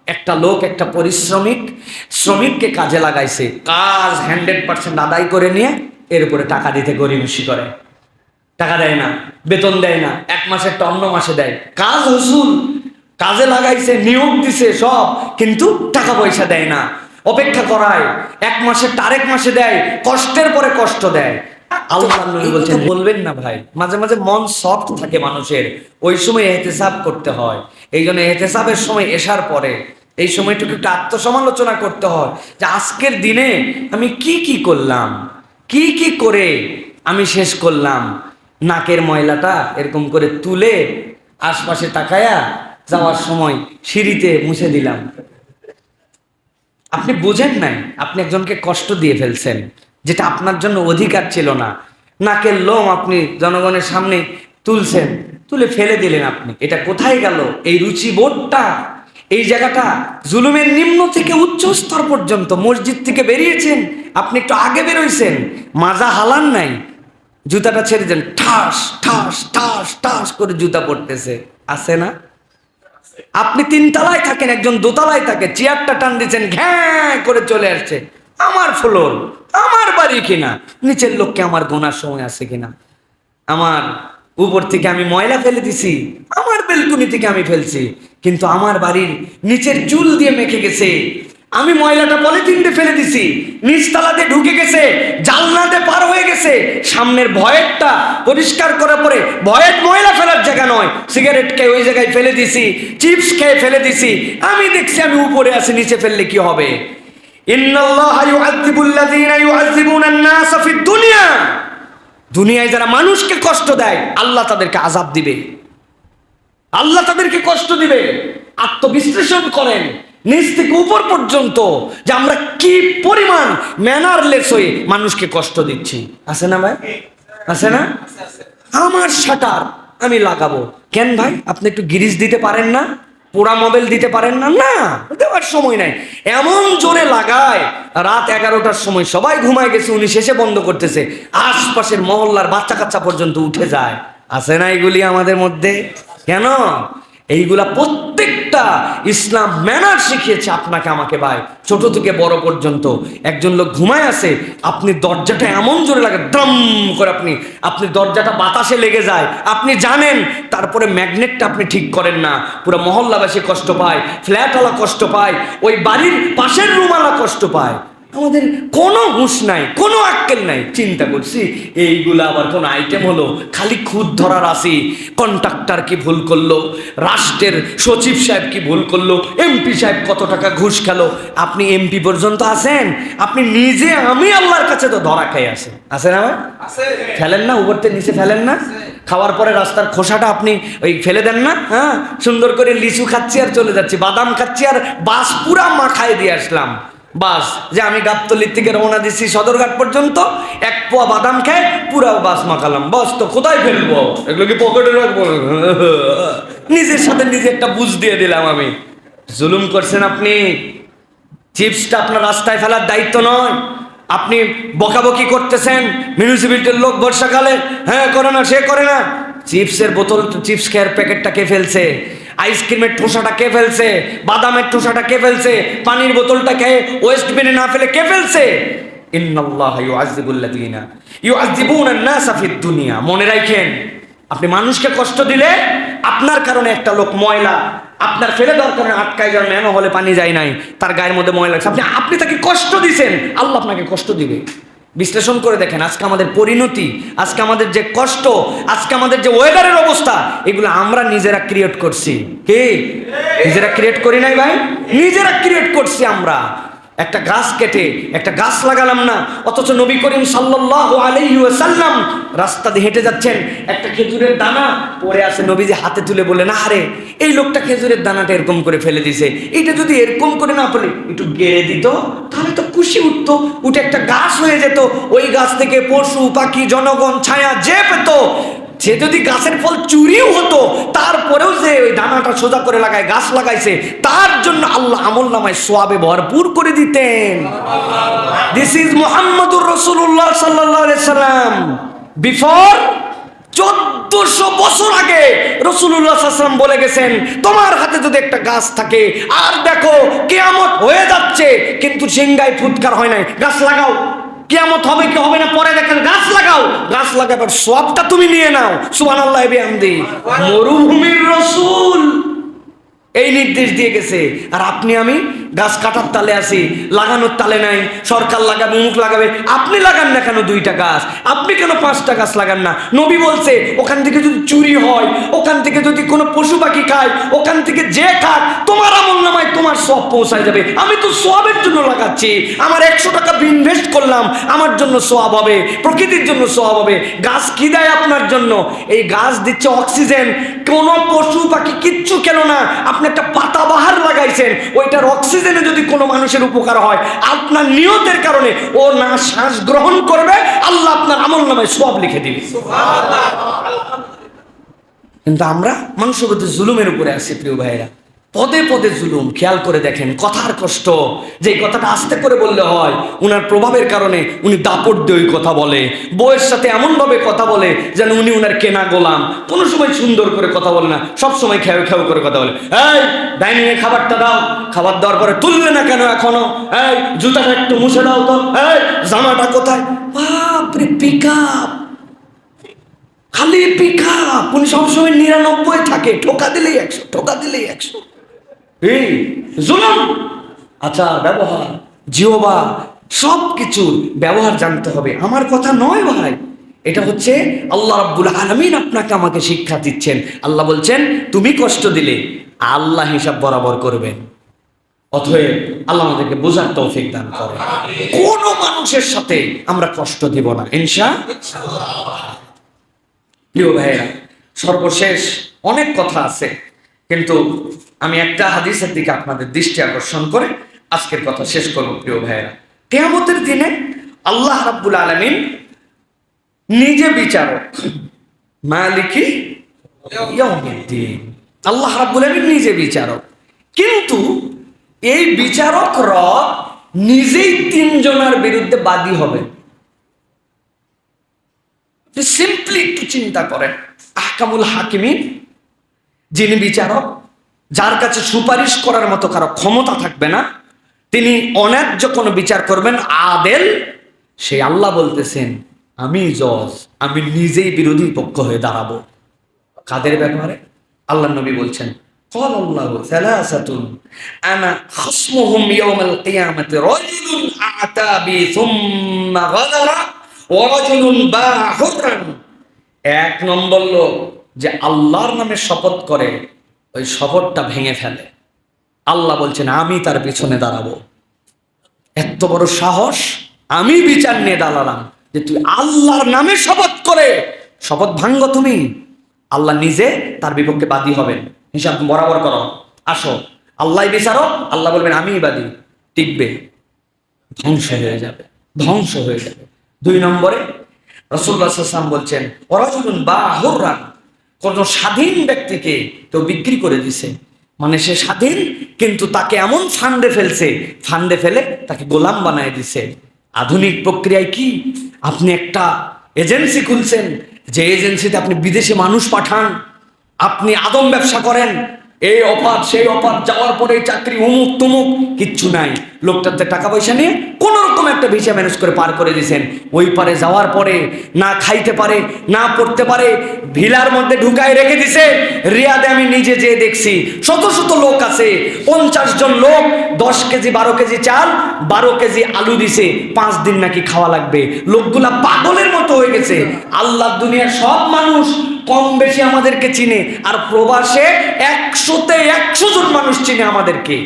একটা লোক, একটা শ্রমিককে কাজে লাগাইছে, কাজ 100% আদায় করে নিয়ে এর উপরে টাকা দিতে গরিমসি করে। টাকা দেয় না, বেতন দেয় না, এক মাসেরটা অন্য মাসে দেয়। কাজ হুসুল, কাজে লাগাইছে, নিয়োগ দিছে সব, কিন্তু টাকা পয়সা দেয় না, অপেক্ষা করায়, এক মাসেরটা আরেক মাসে দেয়, কষ্টের পরে কষ্ট দেয়। আল্লাহ নবী বলছেন বলবেন না ভাই, মাঝে মাঝে মন সফট থাকে মানুষের, ওই সময় এহতেসাব করতে হয়। এই জন্য এহতেসাবের সময় এসার পরে এই সময়টুকু একটু আত্মসমালোচনা করতে হয় যে আজকের দিনে আমি কি কি করলাম, কি কি করে আমি শেষ করলাম। নাকের ময়লাটা এরকম করে তুলে আশপাশে তাকায়া যাওয়ার সময় সিঁড়িতে মুছে দিলাম। আপনি বুঝেন নাই, আপনি একজনকে কষ্ট দিয়ে ফেলছেন যেটা আপনার জন্য অধিকার ছিল না। নাকের লোম আপনি জনগণের সামনে তুলছেন, তুলে ফেলে দিলেন। আপনি এটা কোথায় গেল? এই রুচিবোধটা, এই জায়গাটা জুলুমের নিম্ন থেকে উচ্চ স্তর পর্যন্ত। মসজিদ থেকে বেরিয়েছেন, আপনি একটু আগে বেরোইছেন, মাজা হালান নাই, জুতাটা ছেড়ে দেন, ঠাস ঠাস ঠাস ঠাস করে জুতা পড়তেছে, আছে না? আপনি 3 তলায় থাকেন, একজন 2 তলায় থাকে, চেয়ারটা টান দিচ্ছেন, ঘ্যাঁ করে চলে আসছে। আমার ফ্লোর, আমার বাড়ি কিনা, নিচের লোককে আমার গোনার সময় আছে কিনা, আমার উপর থেকে আমি ময়লা ফেলে দিছি, আমার বেলকুনি থেকে আমি ফেলছি, কিন্তু আমার বাড়ির নিচের চুল দিয়ে মেখে গেছে, আমি ময়লাটা পলিথিন দিয়ে ফেলে দিছি, নিচতলাতে ঢুকে গেছে, জানলাতে পার হয়ে গেছে, সামনের ভয়েরটা পরিষ্কার করার পরে ভয়ের ময়লা ফেলার জায়গা নয়, সিগারেট খেয়ে ওই জায়গায় ফেলে দিছি, চিপস খেয়ে ফেলে দিছি, আমি দেখছি আমি উপরে আছি, নিচে ফেললে কি হবে? ইন্নাল্লাহা ইউআযযিবুল্লাযীনা ইউআযযিবুনান নাসা ফিদ দুনিয়া, দুনিয়ায় যারা মানুষকে কষ্ট দেয় আল্লাহ তাদেরকে আযাব দিবে, আল্লাহ তাদেরকে কষ্ট দিবে। আত্মবিশ্লেষণ করেন নিচ থেকে উপর পর্যন্ত যে আমরা কি পরিমাণ ম্যানারলেস হয়ে মানুষকে কষ্ট দিচ্ছি। আছে না ভাই? আছে না? আমার শাটার আমি লাগাবো কেন ভাই? আপনি একটু গিরিজ দিতে পারেন না? পোড়া মোবাইল দিতে পারেন না? না, দেওয়ার সময় নাই, এমন জোরে লাগায়, রাত 11টার সময় সবাই ঘুমায় গেছে, উনি শেষে বন্ধ করতেছে, আশপাশের মহল্লার বাচ্চা কাচ্চা পর্যন্ত উঠে যায়। আছে না এগুলি আমাদের মধ্যে? কেন? এইগুলা প্রত্যেকটা ইসলাম ম্যানার শিখিয়েছে আপনাকে আমাকে ভাই, ছোট থেকে বড় পর্যন্ত। একজন লোক ঘুমায় আছে, আপনি দরজাটা এমন জোরে লাগে, দ্রম করে আপনি দরজাটা বাতাসে লেগে যায়, আপনি জানেন, তারপরে ম্যাগনেটটা আপনি ঠিক করেন না, পুরো মহল্লাবাসী কষ্ট পায়, ফ্ল্যাটওয়ালা কষ্ট পায়, ওই বাড়ির পাশের রুমওয়ালা কষ্ট পায়। আমাদের কোনো হুঁশ নাই, কোনো আক্কেল নাই। চিন্তা করছি এইগুলা আবার কোন আইটেম হলো? খালি খুদ ধরার আসি, কন্ট্রাক্টর কি ভুল করলো, রাষ্ট্রের সচিব সাহেব কি ভুল করলো, এমপি সাহেব কত টাকা ঘুষ খেলো। আপনি এমপি পর্যন্ত আছেন, আপনি নিজে আমি আল্লাহর কাছে তো ধরা খাই আছে। আছে না? ফেলেন না উপরতে নিচে, ফেলেন না? খাওয়ার পরে রাস্তার খোসাটা আপনি ওই ফেলে দেন না? হ্যাঁ, সুন্দর করে লিচু খাচ্ছি আর চলে যাচ্ছি, বাদাম খাচ্ছি আর বাস পুরা মাখায় দিয়ে আসলাম। বাস যে আমি গাবতলির থেকে রওনা দিচ্ছি সদরঘাট পর্যন্ত, 1 পোয়া বাদাম খেয়ে পুরো বাস মাখালাম, বাস তো কোথায় ফেলবো? এগুলো কি পকেটে রাখবো? নিজের সাথে নিজে একটা বুঝ দিয়ে দিলাম আমি। জুলুম করছেন আপনি। চিপসটা আপনার রাস্তায় ফেলার দায়িত্ব নয়, আপনি বকাবকি করতেছেন। মিউনিসিপ্যালিটির লোক বর্ষাকালে হ্যাঁ করে না, সে করে না, চিপসের বোতল, চিপস খেয়ার প্যাকেটটা কে ফেলছে, আইসক্রিমের ঠোসাটা কে ফেলছে, বাদামের ঠোসাটা কে ফেলছে, পানির বোতলটা কে ওয়েস্ট বিনে না ফেলে কে ফেলছে? ইন্নাল্লাহা ইউআযযিবুল্লাযীনা ইউআযযিবুনান নাসা ফিদ দুনিয়া। মনে রাখেন, আপনি মানুষকে কষ্ট দিলে, আপনার কারণে একটা লোক ময়লা আপনার ফেলে দেওয়ার কারণে আটকায় যান, ম্যানো হলে পানি যায় নাই, তার গায়ের মধ্যে ময়লা লাগছে, আপনি তাকে কষ্ট দিয়েছেন, আল্লাহ আপনাকে কষ্ট দিবে। বিশ্লেষণ করে দেখেন, আজকে আমাদের পরিণতি, আজকে আমাদের যে কষ্ট, আজকে আমাদের যে ওয়েদারের অবস্থা, এগুলো আমরা নিজেরা ক্রিয়েট করছি। কে? নিজেরা ক্রিয়েট করি নাই ভাই, নিজেরা ক্রিয়েট করছি আমরা। একটা গাছ কেটে একটা গাছ লাগালাম না, অথচ নবী করিম সাল্লাল্লাহু আলাইহি ওয়াসাল্লাম রাস্তা দিয়ে হেঁটে যাচ্ছেন, একটা খেজুরের দানা পড়ে আছে, নবীজি হাতে তুলে বললেন, আরে এই লোকটা খেজুরের দানাটা এরকম করে ফেলে দিছে, এটা যদি এরকম করে না ফেলে একটু গেড়ে দিত, তাহলে তো খুশি উঠতো, উঠে একটা গাছ হয়ে যেত, ওই গাছ থেকে পশু পাখি জনগণ ছায়া যে পেত। সে যদি গাছের ফল চুরিও হতো, তারপরেও যে ওই দানাটা সোজা করে লাগায় গাছ লাগাইছে, তার জন্য আল্লাহ আমল নামায় সোয়াবে ভরপুর করে দিতেন। দিস ইজ মুহাম্মাদুর রাসূলুল্লাহ সাল্লাল্লাহু আলাইহি সাল্লাম বিফোর 1400 বছর আগে রাসূলুল্লাহ সাল্লাল্লাহু আলাইহি ওয়াসাল্লাম বলে গেছেন, তোমার হাতে যদি একটা গাছ থাকে আর দেখো কিয়ামত হয়ে যাচ্ছে কিন্তু সিংহায় ফুৎকার হয় নাই, গাছ লাগাও। কিয়ামত হবে কি হবে না পরে দেখেন, গাছ লাগাও। গাছ লাগাবার সওয়াবটা তুমি নিয়ে নাও। সুবহানাল্লাহি বিহামদিহি। মরুভূমির রাসূল এই নির্দেশ দিয়ে গেছে, আর আপনি আমি গাছ কাটার তালে আছি, লাগানোর তালে নাই। সরকার লাগাবে, মুখ লাগাবে, আপনি লাগান না কেন 2টা গাছ? আপনি কেন 5টা গাছ লাগান না? নবী বলছে ওখান থেকে যদি চুরি হয়, ওখান থেকে যদি কোনো পশু পাখি খায়, ওখান থেকে যে খাক তোমার আমলনামায় তোমার সওয়াব পৌঁছায় যাবে। আমি তো সওয়াবের জন্য লাগাচ্ছি, আমার 100 টাকা ইনভেস্ট করলাম, আমার জন্য সওয়াব হবে, প্রকৃতির জন্য সওয়াব হবে। গাছ কি দেয় আপনার জন্য? এই গাছ দিচ্ছে অক্সিজেন। কোনো পশু পাখি কিচ্ছু কেন না, আপনি একটা পাতাবাহার লাগাইছেন, ওইটার অক্সিজেনে যদি কোনো মানুষের উপকার হয়, আপনার নিয়তের কারণে ও না শ্বাস গ্রহণ করবে, আল্লাহ আপনার আমলনামায় সওয়াব লিখে দিবে। কিন্তু আমরা মানুষের প্রতি জুলুমের উপরে আছি প্রিয় ভাইরা, পদে পদে জুলুম। খেয়াল করে দেখেন কথার কষ্ট, যে কথাটা আস্তে করে বললে হয়, উনার প্রভাবের কারণে উনি দাপট দিয়ে ওই কথা বলে, বউয়ের সাথে এমনভাবে কথা বলে যেন উনি উনার কেনা গোলাম। কোনো সময় সুন্দর করে কথা বলে না, সব সময় খেয়ে খেয়ে করে কথা বলে। এই ডাইনিংয়ে খাবারটা দাও, খাবার দেওয়ার পরে তুললে না কেন এখনো? এই জুতাটা একটু মুছে দাও তো, এই জামাটা কোথায়? বাপরে পিকআপ, খালি পিকআপ। উনি সবসময় 99 থাকে, ঠোকা দিলেই 100, ঠোকা দিলেই 100। এই জুলুম। আচ্ছা, ব্যবহার, জিহ্বা, সব কিছুর ব্যবহার জানতে হবে। আমার কথা নয় ভাই, এটা হচ্ছে আল্লাহ রাব্বুল আলামিন আপনাকে আমাকে শিক্ষা দিচ্ছেন। আল্লাহ বলছেন তুমি কষ্ট দিলে আল্লাহ হিসাব বরাবর করবেন। অতএব আল্লাহ আমাদেরকে বোঝার তৌফিক দান করেন। কোন মানুষের সাথে আমরা কষ্ট দিব না ইনশাআল্লাহ। প্রিয় ভাইয়েরা, সর্বশেষ অনেক কথা আছে, কিন্তু আমি একটা হাদিসের দিকে আপনাদের দৃষ্টি আকর্ষণ করে আজকের কথা শেষ করব। প্রিয় ভাইয়েরা, কিয়ামতের দিনে আল্লাহ রাব্বুল আলামিন নিজে বিচারক, মালিকি ইয়াউমিদ্দিন। আল্লাহ রাব্বুল আলামিন নিজে বিচারক, কিন্তু এই বিচারকরা নিজেই 3 জনের বিরুদ্ধে বাদী হবে। সিম্পলি একটু চিন্তা করেন, আহকামুল হাকিমিন, যিনি বিচারক, যার কাছে সুপারিশ করার মতো কারো ক্ষমতা থাকবে না, তিনি অন্যায্য কোনো বিচার করবেন, আদেল, সেই আল্লাহ বলতেছেন আমি জজ, আমি নিজেই বিরোধী পক্ষ হয়ে দাঁড়াবো। কাদের ব্যাপারে? আল্লাহ নবী বলছেন ক্বালাল্লাহু সালাসাতুন আনা খাসমুহুম ইয়াউমাল কিয়ামাতি রাজুলুন আতা বি সুম্মা গাদারা ওয়া রাজুলুন বাহুরান। 1 নম্বর লোক যে আল্লাহর নামে শপথ করে, ওই শপথটা ভেঙে ফেলে, আল্লাহ বলছেন আমি তার পিছনে দাঁড়াবো। এত বড় সাহস! আমি বিচার নিয়ে দাঁড়ালাম যে তুই আল্লাহর নামে শপথ করে শপথ ভাঙ্গ তুমি, আল্লাহ নিজে তার বিপক্ষে বাদী হবেন। হিসাব বরাবর করো, আসো, আল্লাহ বিচারক, আল্লাহ বলবেন আমি বাদী, টিকবে, ধ্বংস হয়ে যাবে, ধ্বংস হয়ে যাবে। 2 নম্বরে রাসূলুল্লাহ সাল্লাল্লাহু আলাইহি ওয়াসাল্লাম বলছেন ওয়ারাজুলুন বাহুরান, কোন স্বাধীন ব্যক্তিকে কেউ বিক্রি করে দিছে, মানে সে স্বাধীন কিন্তু তাকে এমন ফান্ডে ফেলছে, ফান্ডে ফেলে তাকে গোলাম বানায় দিছে। আধুনিক প্রক্রিয়ায় কি, আপনি একটা এজেন্সি খুলছেন, যে এজেন্সিতে আপনি বিদেশে মানুষ পাঠান, আপনি আদম ব্যবসা করেন, এই অফার সেই অফার, যাওয়ার পরে চাকরি উমুক তুমুক, কিচ্ছু নাই, লোকটাতে টাকা পয়সা নিয়ে কোন রকম একটা ভিসা ম্যানেজ করে পার করে দিয়েছেন। ওই পারে যাওয়ার পরে না খাইতে পারে না পড়তে পারে, ভিলার মধ্যে ঢুকায় রেখে দিছে। রিয়াদে আমি নিজে যেয়ে দেখছি, শত শত লোক আছে, 50 জন লোক 10 কেজি 12 কেজি চাল 12 কেজি আলু দিছে, 5 দিন নাকি খাওয়া লাগবে। লোকগুলা পাগলের মতো হয়ে গেছে। আল্লাহ দুনিয়ার সব মানুষ কম বেশি আমাদেরকে চিনে, আর প্রবাসে 100-তে 100 জন মানুষ চিনে আমাদেরকে।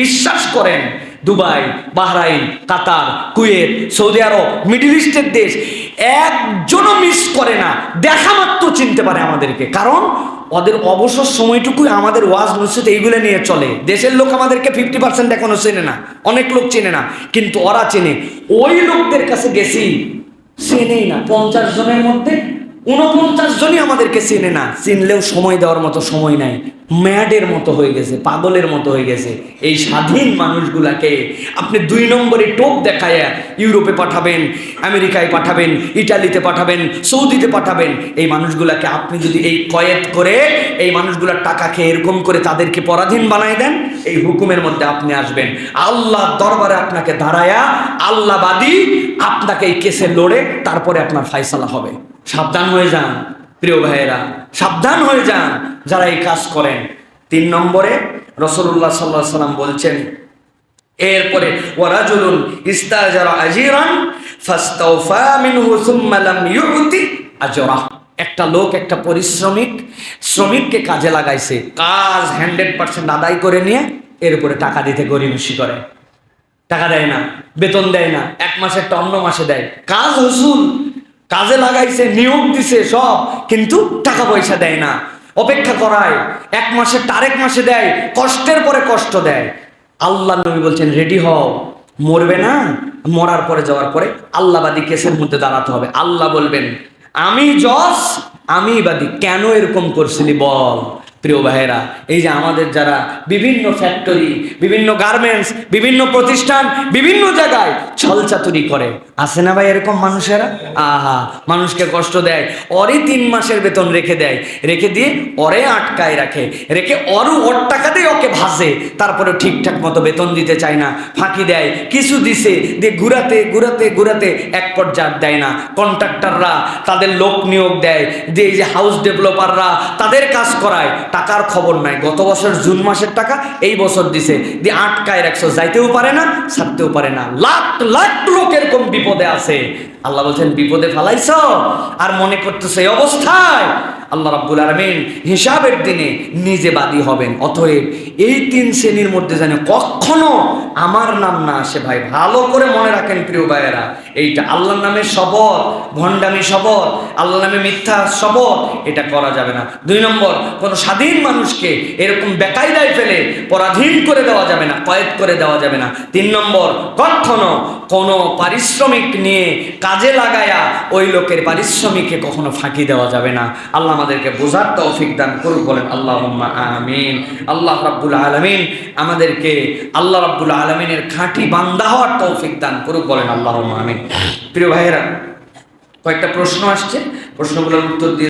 বিশ্বাস করেন, দুবাই, বাহরাইন, কাতার, কুয়েত, সৌদি আরব, মিডল ইস্টের দেশ, একজনও মিস করে না, দেখা মাত্র চিনতে পারে আমাদেরকে। কারণ ওদের অবসর সময়টুকুই আমাদের ওয়াজ নসিহত এইগুলো নিয়ে চলে। দেশের লোক আমাদেরকে 50% এখনো চেনে না, অনেক লোক চেনে না, কিন্তু ওরা চেনে। ওই লোকদের কাছে গেছি, চেনেই না, 50 জনের মধ্যে 49 জনই আমাদেরকে চেনে না, চিনলেও সময় দেওয়ার মতো সময় নাই। ম্যাডের মতো হয়ে গেছে, পাগলের মতো হয়ে গেছে। এই স্বাধীন মানুষগুলাকে আপনি 2 নম্বরে টোপ দেখায়া ইউরোপে পাঠাবেন, আমেরিকায় পাঠাবেন, ইটালিতে পাঠাবেন, সৌদিতে পাঠাবেন। এই মানুষগুলাকে আপনি যদি এই কয়েদ করে এই মানুষগুলার টাকা খেয়ে এরকম করে তাদেরকে পরাধীন বানায় দেন, এই হুকুমের মধ্যে আপনি আসবেন, আল্লাহ দরবারে আপনাকে দাঁড়ায়া আল্লাহবাদী আপনাকে এই কেসে লড়ে তারপরে আপনার ফায়সালা হবে। সাবধান হয়ে যান প্রিয় ভাইয়েরা, সাবধান হয়ে যান যারা এই কাজ করেন। 3 নম্বরে রাসূলুল্লাহ সাল্লাল্লাহু আলাইহি ওয়াসাল্লাম বলছেন, এরপরে ওয়ারাজুলুন ইস্তাজারা আজিরান ফাস্তাওফা মিনহু সুম্মা লাম ইউতি আজরাহ। একটা লোক, একটা শ্রমিককে কাজে লাগাইছে, কাজ 100% আদায় করে নিয়ে এরপরে টাকা দিতে গরিমসি করে, টাকা দেয় না, বেতন দেয় না, 1 মাসেরটা অন্য মাসে দেয়। কাজ হুসুল, কাজে লাগাইছে, নিয়োগ দিছে সব, কিন্তু টাকা পয়সা দেয় না, অপেক্ষা করায়, 1 মাসেরটা আরেক মাসে দেয়, কষ্টের পরে কষ্ট দেয়। আল্লাহ নবী বলছেন রেডি হও, মরবে না, মরার পরে যাওয়ার পরে আল্লাহবাদী কেসের মধ্যে দাঁড়াতে হবে। আল্লাহ বলবেন আমি জজ, আমি বাদী, কেন এরকম করছিলি বল। প্রিয় ভাইয়েরা, এই যে আমাদের যারা বিভিন্ন ফ্যাক্টরি, বিভিন্ন গার্মেন্টস, বিভিন্ন প্রতিষ্ঠান, বিভিন্ন জায়গায় ছলচাতুরি করে, আছে না ভাই এরকম মানুষেরা? আহা, মানুষকে কষ্ট দেয়, ওরই 3 মাসের বেতন রেখে দেয়, রেখে দিয়ে ওরে আটকায় রাখে, রেখে ওর টাকা দিয়ে ওকে ভাসে, তারপরে ঠিকঠাক মতো বেতন দিতে চায় না, ফাঁকি দেয়, কিছু দিছে দিয়ে ঘুরাতে এক পর্যায়ে দেয় না। কন্ট্রাক্টররা তাদের লোক নিয়োগ দেয়, দিয়ে এই যে হাউস ডেভেলপাররা তাদের কাজ করায়, টাকার খবর নাই, গত বছর জুন মাসের টাকা এই বছর দিছে, দিয়ে আটকায় রাখছো, যাইতেও পারে না, ছাড়তেও পারে না। লাখ লাখ লোক এরকম বিপদে আছে। আল্লাহ বলছেন বিপদে ফালাইছ আর মনে করতেছে এই অবস্থায় আল্লাহ রাব্বুল আলামিন হিসাবের দিনে নিজে বাদী হবেন। অতএব এই 3 শ্রেণীর মধ্যে যেন কখনো আমার নাম না আসে ভাই, ভালো করে মনে রাখেন প্রিয় ভাইয়েরা। এইটা আল্লাহর নামে শপথ, ভণ্ডামি শপথ, আল্লাহর নামে মিথ্যা শপথ, এটা করা যাবে না। 2 নম্বর, কোনো স্বাধীন মানুষকে এরকম বেকায়দায় ফেলে পরাধীন করে দেওয়া যাবে না, কয়েদ করে দেওয়া যাবে না। 3 নম্বর, কখনো কোনো পারিশ্রমিক নিয়ে কাজে লাগায়া ওই লোকের পারিশ্রমিকে কখনো ফাঁকি দেওয়া যাবে না। আল্লাহ আমাদেরকে বোঝার তৌফিক দান করুক, বলেন আল্লাহুম্মা আমিন। আল্লাহ রাব্বুল আলামিন আমাদেরকে আল্লাহ রাব্বুল আলামিনের খাঁটি বান্দা হওয়ার তৌফিক দান করুক, বলেন আল্লাহুম্মা আমিন। প্রিয় ভাইয়েরা, কয়েকটা প্রশ্ন আসছে, প্রশ্নগুলোর উত্তর দিয়ে